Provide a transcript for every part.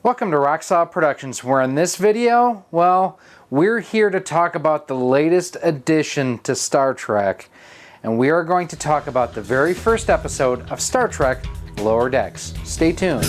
Welcome to RoX Productions, where in this video, well, we're here to talk about the latest addition to Star Trek, and we are going to talk about the very first episode of Star Trek Lower Decks. Stay tuned.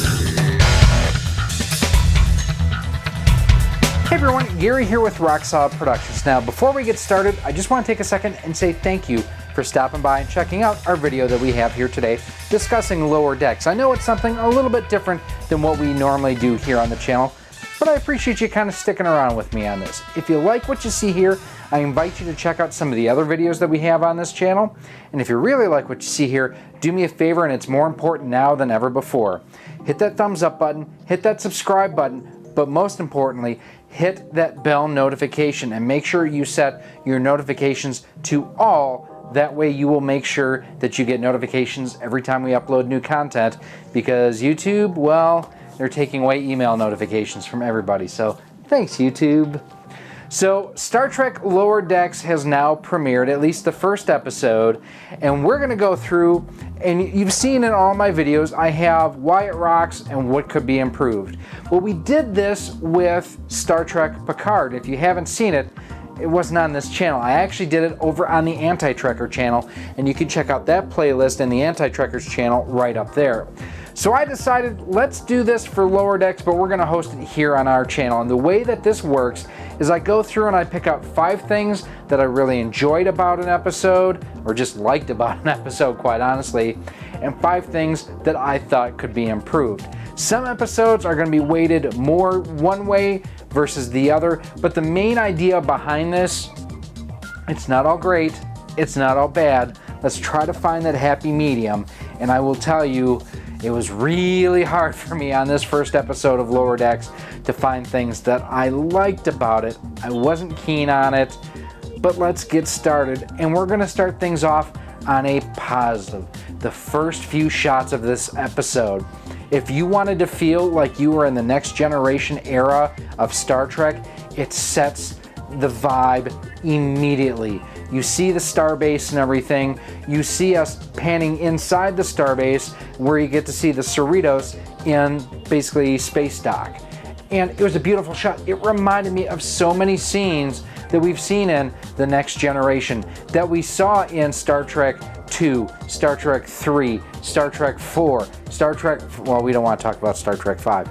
Hey everyone, Gary here with RoX Productions. Now, before we get started, I just want to take a second and say thank you for stopping by and checking out our video that we have here today discussing Lower Decks. I know it's something a little bit different than what we normally do here on the channel, but I appreciate you kind of sticking around with me on this. If you like what you see here, I invite you to check out some of the other videos that we have on this channel. And if you really like what you see here, do me a favor, and it's more important now than ever before. Hit that thumbs up button, hit that subscribe button, but most importantly, hit that bell notification and make sure you set your notifications to all. That way you will make sure that you get notifications every time we upload new content, because YouTube, well, they're taking away email notifications from everybody. So thanks, YouTube. So Star Trek Lower Decks has now premiered, at least the first episode, and we're going to go through, and you've seen in all my videos, I have why it rocks and what could be improved. Well, we did this with Star Trek Picard. If you haven't seen it, it wasn't on this channel. I actually did it over on the Anti-Trekker channel, and you can check out that playlist in the Anti-Trekkers channel right up there. So I decided, let's do this for Lower Decks, but we're going to host it here on our channel. And the way that this works is I go through and I pick out 5 things that I really enjoyed about an episode, or just liked about an episode, quite honestly, and 5 things that I thought could be improved. Some episodes are going to be weighted more one way versus the other, but the main idea behind this, it's not all great, it's not all bad. Let's try to find that happy medium, and I will tell you, it was really hard for me on this first episode of Lower Decks to find things that I liked about it. I wasn't keen on it, but let's get started, and we're going to start things off on a positive. The first few shots of this episode. If you wanted to feel like you were in the next generation era of Star Trek, it sets the vibe immediately. You see the starbase and everything. You see us panning inside the starbase where you get to see the Cerritos in basically space dock. And it was a beautiful shot. It reminded me of so many scenes that we've seen in The Next Generation, that we saw in Star Trek 2, Star Trek 3, Star Trek 4, Star Trek, well, we don't want to talk about Star Trek 5,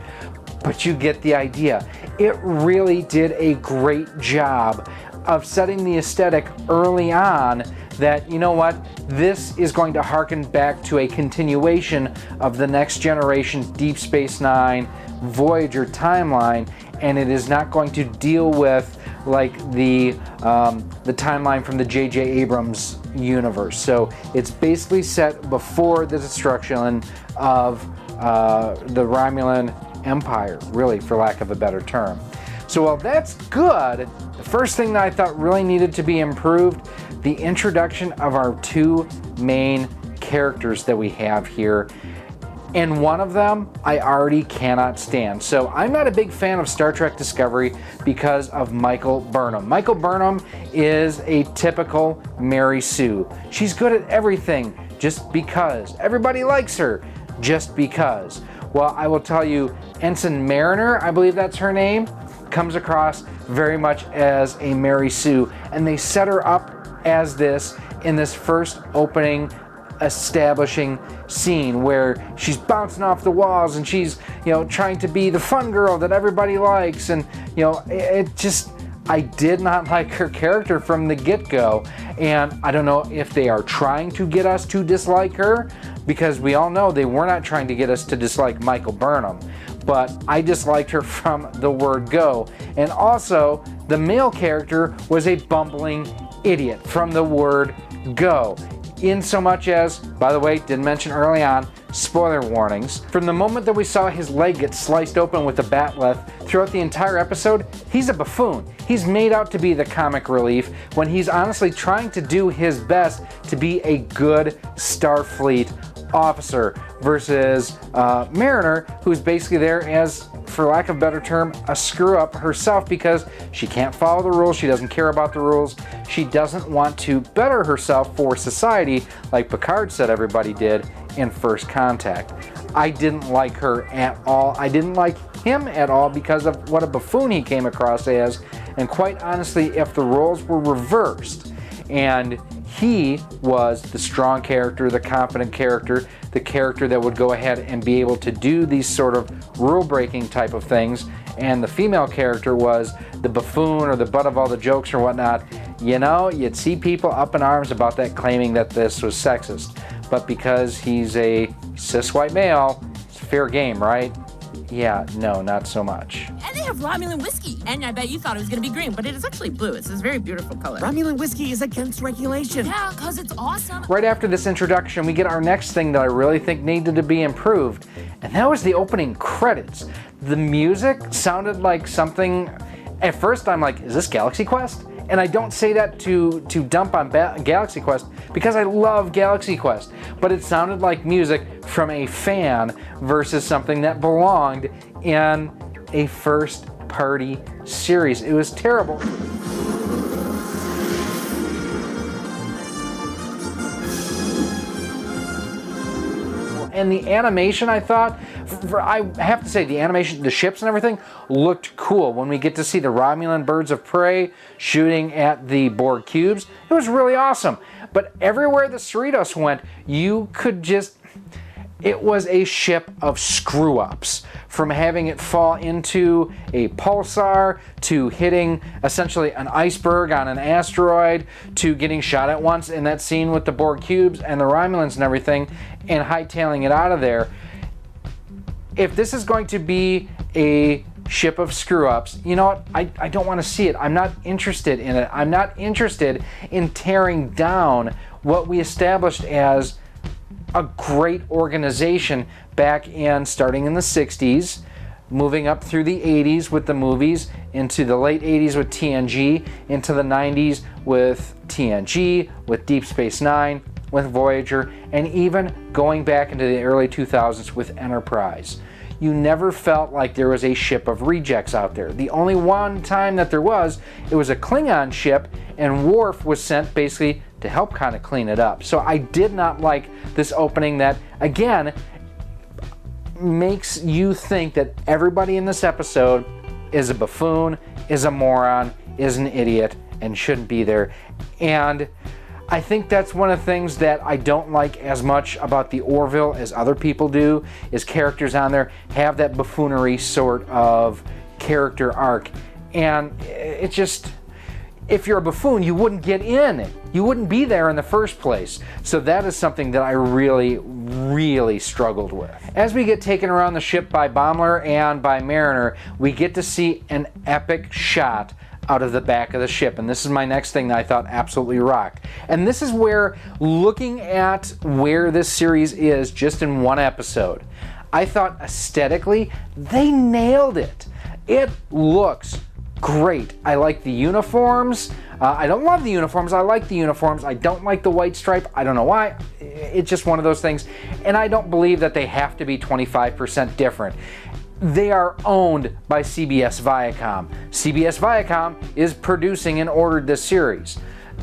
but you get the idea. It really did a great job of setting the aesthetic early on that, you know what, this is going to harken back to a continuation of The Next Generation, Deep Space Nine, Voyager timeline, and it is not going to deal with like the timeline from the J.J. Abrams universe. So it's basically set before the destruction of the Romulan Empire, really, for lack of a better term. So while that's good, the first thing that I thought really needed to be improved, the introduction of our 2 main characters that we have here. And one of them I already cannot stand. So I'm not a big fan of Star Trek Discovery because of Michael Burnham. Michael Burnham is a typical Mary Sue. She's good at everything just because. Everybody likes her just because. Well, I will tell you, Ensign Mariner, I believe that's her name, comes across very much as a Mary Sue. And they set her up as this in this first opening establishing scene where she's bouncing off the walls and she's, you know, trying to be the fun girl that everybody likes, and you know, it just, I did not like her character from the get-go. And I don't know if they are trying to get us to dislike her, because we all know they were not trying to get us to dislike Michael Burnham, but I disliked her from the word go. And also, the male character was a bumbling idiot from the word go. In so much as, by the way, didn't mention early on, spoiler warnings, from the moment that we saw his leg get sliced open with a batleth, throughout the entire episode, he's a buffoon. He's made out to be the comic relief when he's honestly trying to do his best to be a good Starfleet officer, versus Mariner, who's basically there as, for lack of a better term, a screw up herself, because she can't follow the rules, she doesn't care about the rules, she doesn't want to better herself for society like Picard said everybody did in First Contact. I didn't like her at all. I didn't like him at all because of what a buffoon he came across as. And quite honestly, if the roles were reversed and he was the strong character, the confident character, the character that would go ahead and be able to do these sort of rule-breaking type of things, and the female character was the buffoon or the butt of all the jokes or whatnot, you know, you'd see people up in arms about that, claiming that this was sexist. But because he's a cis white male, it's fair game, right? Yeah, no, not so much. And they have Romulan whiskey. And I bet you thought it was going to be green, but it is actually blue. It's this very beautiful color. Romulan whiskey is against regulation. Yeah, because it's awesome. Right after this introduction, we get our next thing that I really think needed to be improved, and that was the opening credits. The music sounded like something, at first I'm like, is this Galaxy Quest? And I don't say that to dump on Galaxy Quest, because I love Galaxy Quest, but it sounded like music from a fan versus something that belonged in a first-party series. It was terrible. And the animation, I thought, I have to say, the animation, the ships and everything looked cool. When we get to see the Romulan birds of prey shooting at the Borg cubes, it was really awesome. But everywhere the Cerritos went, you could just, it was a ship of screw-ups. From having it fall into a pulsar, to hitting essentially an iceberg on an asteroid, to getting shot at once in that scene with the Borg cubes and the Romulans and everything, and hightailing it out of there. If this is going to be a ship of screw-ups, you know what? I don't want to see it. I'm not interested in it. I'm not interested in tearing down what we established as a great organization back in, starting in the 60s, moving up through the 80s with the movies, into the late 80s with TNG, into the 90s with TNG, with Deep Space Nine, with Voyager, and even going back into the early 2000s with Enterprise. You never felt like there was a ship of rejects out there. The only one time that there was, it was a Klingon ship, and Worf was sent basically to help kind of clean it up. So I did not like this opening that, again, makes you think that everybody in this episode is a buffoon, is a moron, is an idiot, and shouldn't be there. And I think that's one of the things that I don't like as much about the Orville as other people do, is characters on there have that buffoonery sort of character arc. And it just, if you're a buffoon, you wouldn't get in. You wouldn't be there in the first place. So that is something that I really struggled with. As we get taken around the ship by Boimler and by Mariner, we get to see an epic shot out of the back of the ship. And this is my next thing that I thought absolutely rocked. And this is where, looking at where this series is just in one episode, I thought aesthetically, they nailed it. It looks great. I like the uniforms. I don't love the uniforms. I like the uniforms. I don't like the white stripe. I don't know why. It's just one of those things. And I don't believe that they have to be 25% different. They are owned by CBS Viacom. CBS Viacom is producing and ordered this series.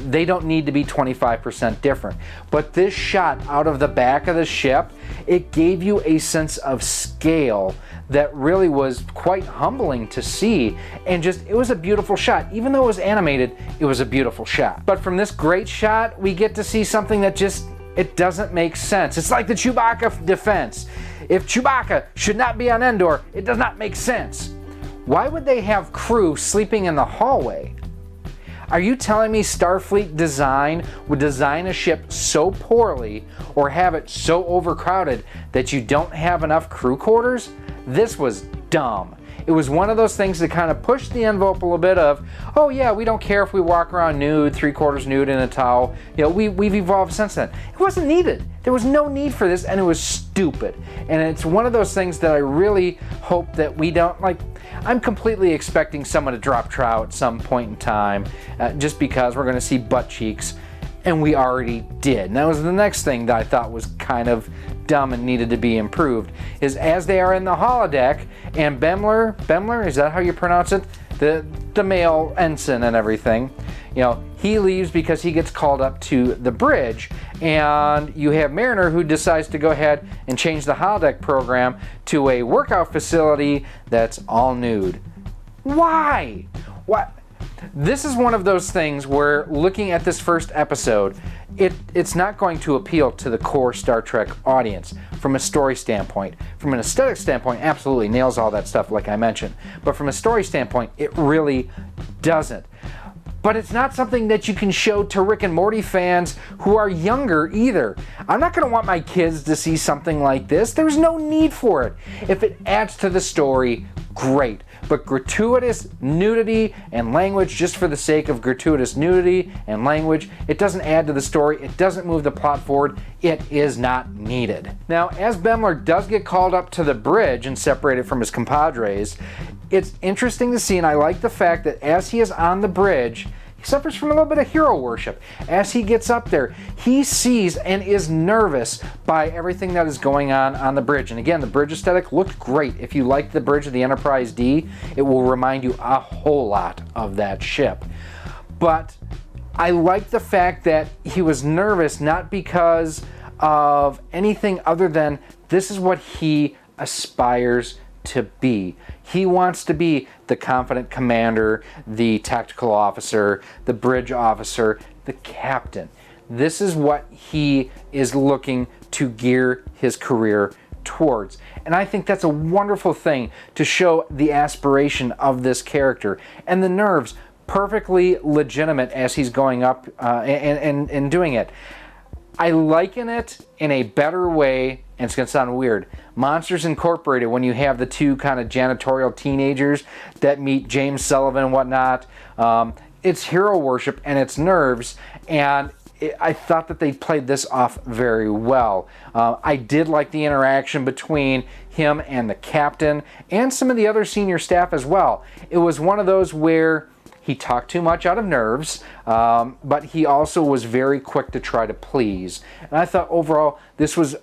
They don't need to be 25% different. But this shot out of the back of the ship, it gave you a sense of scale that really was quite humbling to see, and just, it was a beautiful shot. Even though it was animated, it was a beautiful shot. But from this great shot, we get to see something that just, it doesn't make sense. It's like the Chewbacca defense. If Chewbacca should not be on Endor, it does not make sense. Why would they have crew sleeping in the hallway? Are you telling me Starfleet design would design a ship so poorly or have it so overcrowded that you don't have enough crew quarters? This was dumb. It was one of those things that kind of pushed the envelope a little bit of, oh yeah, we don't care if we walk around nude, 3/4 nude in a towel. You know, we've evolved since then. It wasn't needed. There was no need for this, and it was stupid. And it's one of those things that I really hope that we don't, like, I'm completely expecting someone to drop trow at some point in time, just because we're going to see butt cheeks, and we already did. And that was the next thing that I thought was kind of dumb and needed to be improved, is as they are in the holodeck, and Boimler, is that how you pronounce it? the male ensign and everything. You know, he leaves because he gets called up to the bridge, and you have Mariner who decides to go ahead and change the holodeck program to a workout facility that's all nude. Why? What? This is one of those things where, looking at this first episode, it's not going to appeal to the core Star Trek audience from a story standpoint. From an aesthetic standpoint, absolutely nails all that stuff like I mentioned. But from a story standpoint, it really doesn't. But it's not something that you can show to Rick and Morty fans who are younger either. I'm not going to want my kids to see something like this. There's no need for it. If it adds to the story, great. But gratuitous nudity and language just for the sake of gratuitous nudity and language, it doesn't add to the story. It doesn't move the plot forward. It is not needed. Now, as Bemler does get called up to the bridge and separated from his compadres, it's interesting to see, and I like the fact that as he is on the bridge, he suffers from a little bit of hero worship. As he gets up there, he sees and is nervous by everything that is going on the bridge. And again, the bridge aesthetic looked great. If you like the bridge of the Enterprise D, it will remind you a whole lot of that ship. But I like the fact that he was nervous not because of anything other than this is what he aspires to be. He wants to be the confident commander, the tactical officer, the bridge officer, the captain. This is what he is looking to gear his career towards. And I think that's a wonderful thing to show the aspiration of this character. And the nerves, perfectly legitimate as he's going up and doing it. I liken it in a better way, and it's going to sound weird, Monsters Incorporated, when you have the two kind of janitorial teenagers that meet James Sullivan and whatnot. It's hero worship and it's nerves, and I thought that they played this off very well. I did like the interaction between him and the captain and some of the other senior staff as well. It was one of those where he talked too much out of nerves, but he also was very quick to try to please. And I thought overall this was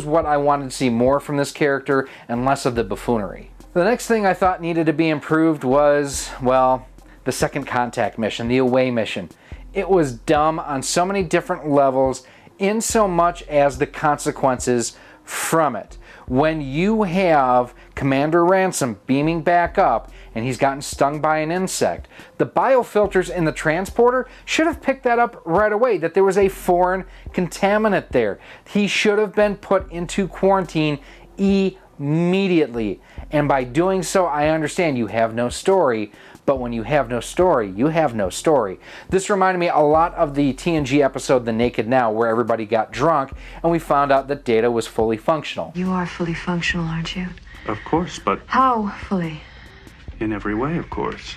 what I wanted to see more from this character and less of the buffoonery. The next thing I thought needed to be improved was, well, the second contact mission, the away mission. It was dumb on so many different levels, in so much as the consequences from it. When you have Commander Ransom beaming back up and he's gotten stung by an insect, the biofilters in the transporter should have picked that up right away, that there was a foreign contaminant there. He should have been put into quarantine immediately. And by doing so, I understand you have no story, but when you have no story, you have no story. This reminded me a lot of the TNG episode The Naked Now, where everybody got drunk and we found out that Data was fully functional. You are fully functional, aren't you? Of course, but How fully? in every way, of course.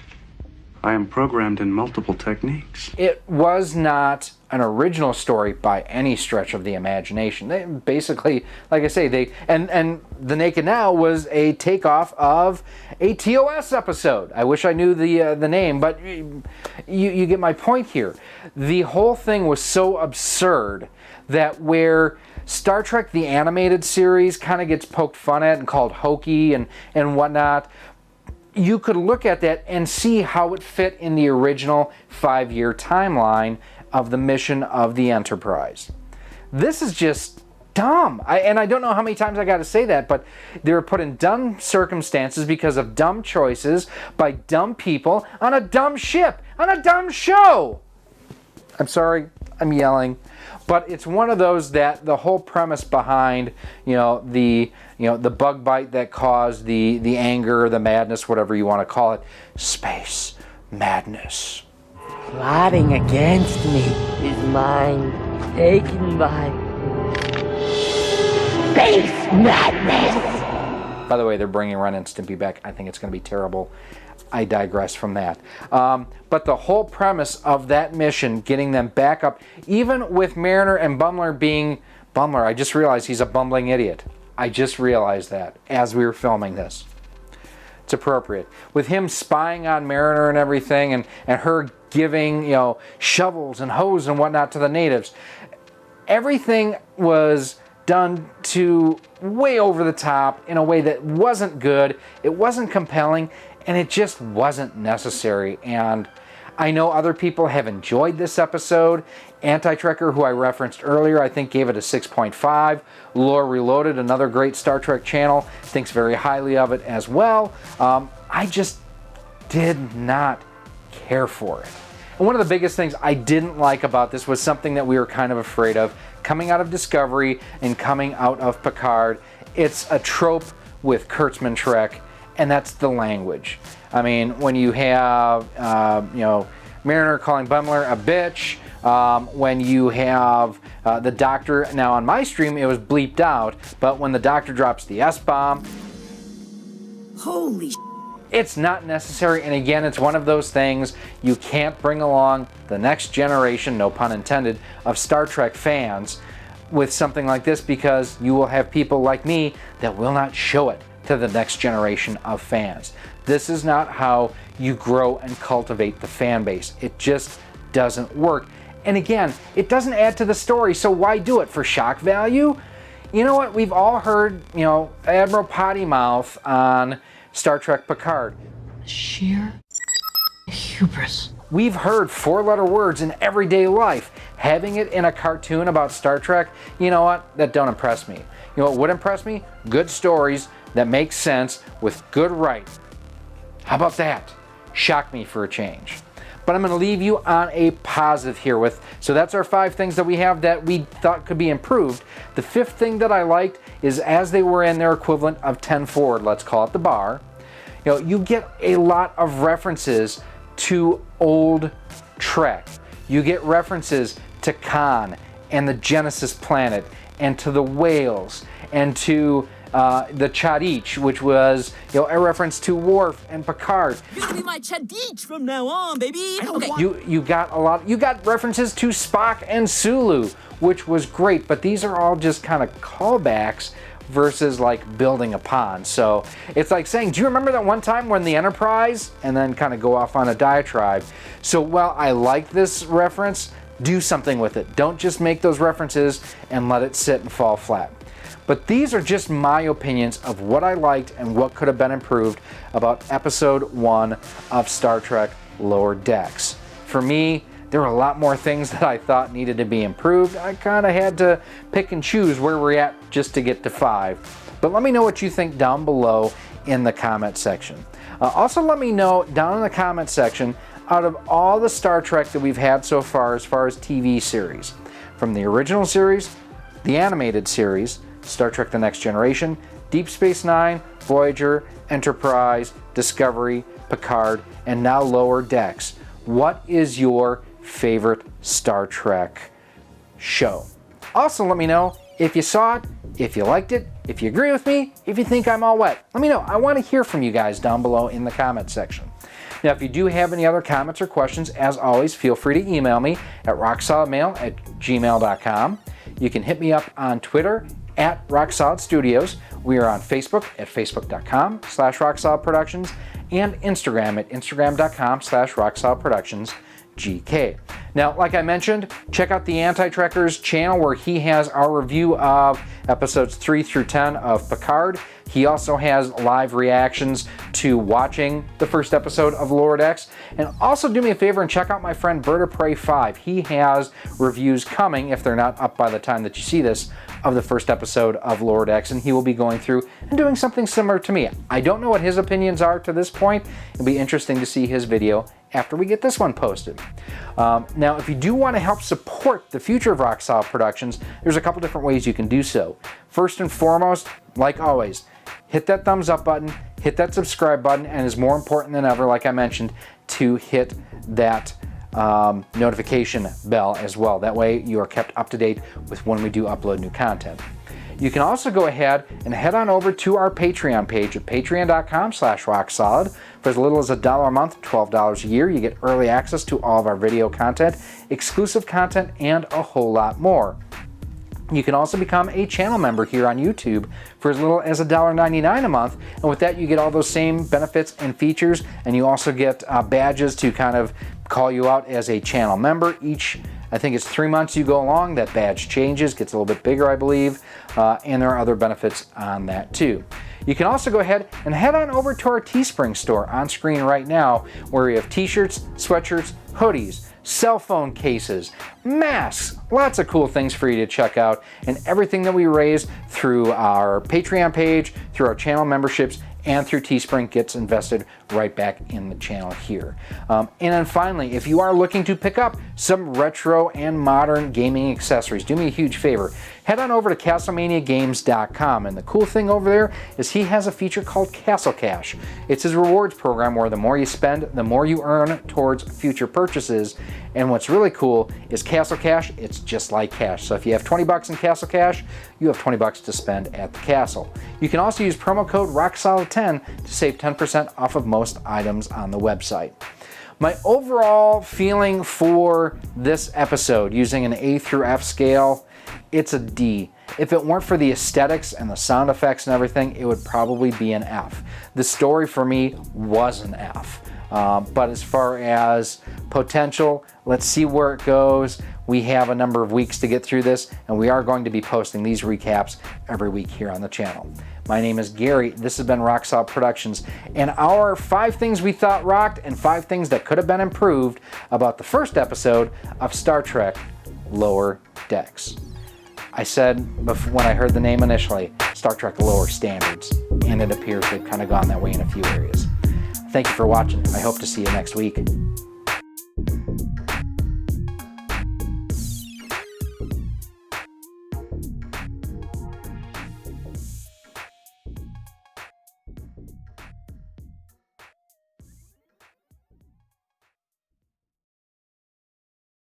I am programmed in multiple techniques. It was not an original story by any stretch of the imagination. They basically, like I say, and The Naked Now was a takeoff of a TOS episode. I wish I knew the name, but you get my point here. The whole thing was so absurd that where Star Trek the Animated Series kind of gets poked fun at and called hokey and whatnot, you could look at that and see how it fit in the original 5-year timeline of the mission of the Enterprise. This is just dumb. And I don't know how many times I got to say that, but they were put in dumb circumstances because of dumb choices by dumb people on a dumb ship, on a dumb show. I'm sorry, I'm yelling. But it's one of those that the whole premise behind, the bug bite that caused the anger, the madness, whatever you want to call it, space madness. Plotting against me is mine taken by space madness. By the way, they're bringing Ren and Stimpy back. I think it's going to be terrible. I digress from that. But the whole premise of that mission, getting them back up, even with Mariner and Bumler being... Bumler, I just realized he's a bumbling idiot. I just realized that as we were filming this. It's appropriate. With him spying on Mariner and everything, and her giving, shovels and hose and whatnot to the natives. Everything was done to way over the top in a way that wasn't good, it wasn't compelling, and it just wasn't necessary. And I know other people have enjoyed this episode. Anti-Trekker, who I referenced earlier, I think gave it a 6.5. Lore Reloaded, another great Star Trek channel, thinks very highly of it as well. I just did not care for it. And one of the biggest things I didn't like about this was something that we were kind of afraid of coming out of Discovery and coming out of Picard. It's a trope with Kurtzman Trek, and that's the language. I mean, when you have, Mariner calling Bumler a bitch, when you have the Doctor, now on my stream it was bleeped out, but when the Doctor drops the S-bomb, Holy it's not necessary. And again, it's one of those things you can't bring along the next generation, no pun intended, of Star Trek fans with something like this, because you will have people like me that will not show it to the next generation of fans. This is not how you grow and cultivate the fan base. It just doesn't work. And again, it doesn't add to the story, so why do it? For shock value? You know what? We've all heard, Admiral Potty Mouth on Star Trek Picard. Sheer hubris. We've heard four-letter words in everyday life. Having it in a cartoon about Star Trek, you know what? That don't impress me. You know what would impress me? Good stories that make sense with good writing. How about that? Shock me for a change. But I'm going to leave you on a positive here with, so that's our 5 things that we have that we thought could be improved. The 5th thing that I liked is as they were in their equivalent of 10 forward, let's call it the bar, you get a lot of references to old Trek. You get references to Khan and the Genesis planet and to the whales and to the Chadich, which was a reference to Worf and Picard. You're gonna be my Chadich from now on, baby. Okay. You got references to Spock and Sulu, which was great, but these are all just kind of callbacks versus like building upon. So it's like saying, do you remember that one time when the Enterprise, and then kind of go off on a diatribe. So while I like this reference, do something with it. Don't just make those references and let it sit and fall flat. But these are just my opinions of what I liked and what could have been improved about episode 1 of Star Trek Lower Decks. For me, there were a lot more things that I thought needed to be improved. I kind of had to pick and choose where we're at just to get to 5. But let me know what you think down below in the comment section. Also let me know down in the comment section, out of all the Star Trek that we've had so far as TV series, from the original series, the animated series, Star Trek The Next Generation, Deep Space Nine, Voyager, Enterprise, Discovery, Picard, and now Lower Decks. What is your favorite Star Trek show? Also, let me know if you saw it, if you liked it, if you agree with me, if you think I'm all wet. Let me know. I want to hear from you guys down below in the comment section. Now, if you do have any other comments or questions, as always, feel free to email me at rocksolidmail@gmail.com. You can hit me up on Twitter at RockSolid Studios. We are on Facebook at facebook.com/RockSolidProductions and Instagram at instagram.com/RockSolidProductionsGK. Now, like I mentioned, check out the Anti-Trekker's channel where he has our review of episodes 3 through 10 of Picard. He also has live reactions to watching the first episode of Lower Decks. And also do me a favor and check out my friend Bird of Prey 5. He has reviews coming, if they're not up by the time that you see this, of the first episode of Lower Decks, and he will be going through and doing something similar to me. I don't know what his opinions are to this point. It'll be interesting to see his video after we get this one posted. Now, if you do want to help support the future of Rock Solid Productions, there's a couple different ways you can do so. First and foremost, like always, hit that thumbs up button, hit that subscribe button, and is more important than ever, like I mentioned, to hit that notification bell as well. That way you are kept up to date with when we do upload new content. You can also go ahead and head on over to our Patreon page at patreon.com/rocksolid. For as little as $1 a month, $12 a year, you get early access to all of our video content, exclusive content, and a whole lot more. You can also become a channel member here on YouTube for as little as $1.99 a month, and with that you get all those same benefits and features, and you also get badges to kind of call you out as a channel member each I think it's 3 months you go along, that badge changes, gets a little bit bigger, I believe, and there are other benefits on that too. You can also go ahead and head on over to our Teespring store on screen right now, where we have t-shirts, sweatshirts, hoodies, cell phone cases, masks, lots of cool things for you to check out, and everything that we raise through our Patreon page, through our channel memberships, and through Teespring gets invested right back in the channel here. And then finally, if you are looking to pick up some retro and modern gaming accessories, do me a huge favor. Head on over to CastlemaniaGames.com, and the cool thing over there is he has a feature called Castle Cash. It's his rewards program where the more you spend, the more you earn towards future purchases. And what's really cool is Castle Cash, it's just like cash. So if you have 20 bucks in Castle Cash, you have 20 bucks to spend at the castle. You can also use promo code ROXSolid10 to save 10% off of most items on the website. My overall feeling for this episode, using an A through F scale, it's a D. If it weren't for the aesthetics and the sound effects and everything, it would probably be an F. The story for me was an F. But as far as potential, let's see where it goes. We have a number of weeks to get through this, and we are going to be posting these recaps every week here on the channel. My name is Gary. This has been RoX Productions, and our 5 things we thought rocked and 5 things that could have been improved about the first episode of Star Trek Lower Decks. I said when I heard the name initially, Star Trek Lower Standards, and it appears they've kind of gone that way in a few areas. Thank you for watching. I hope to see you next week.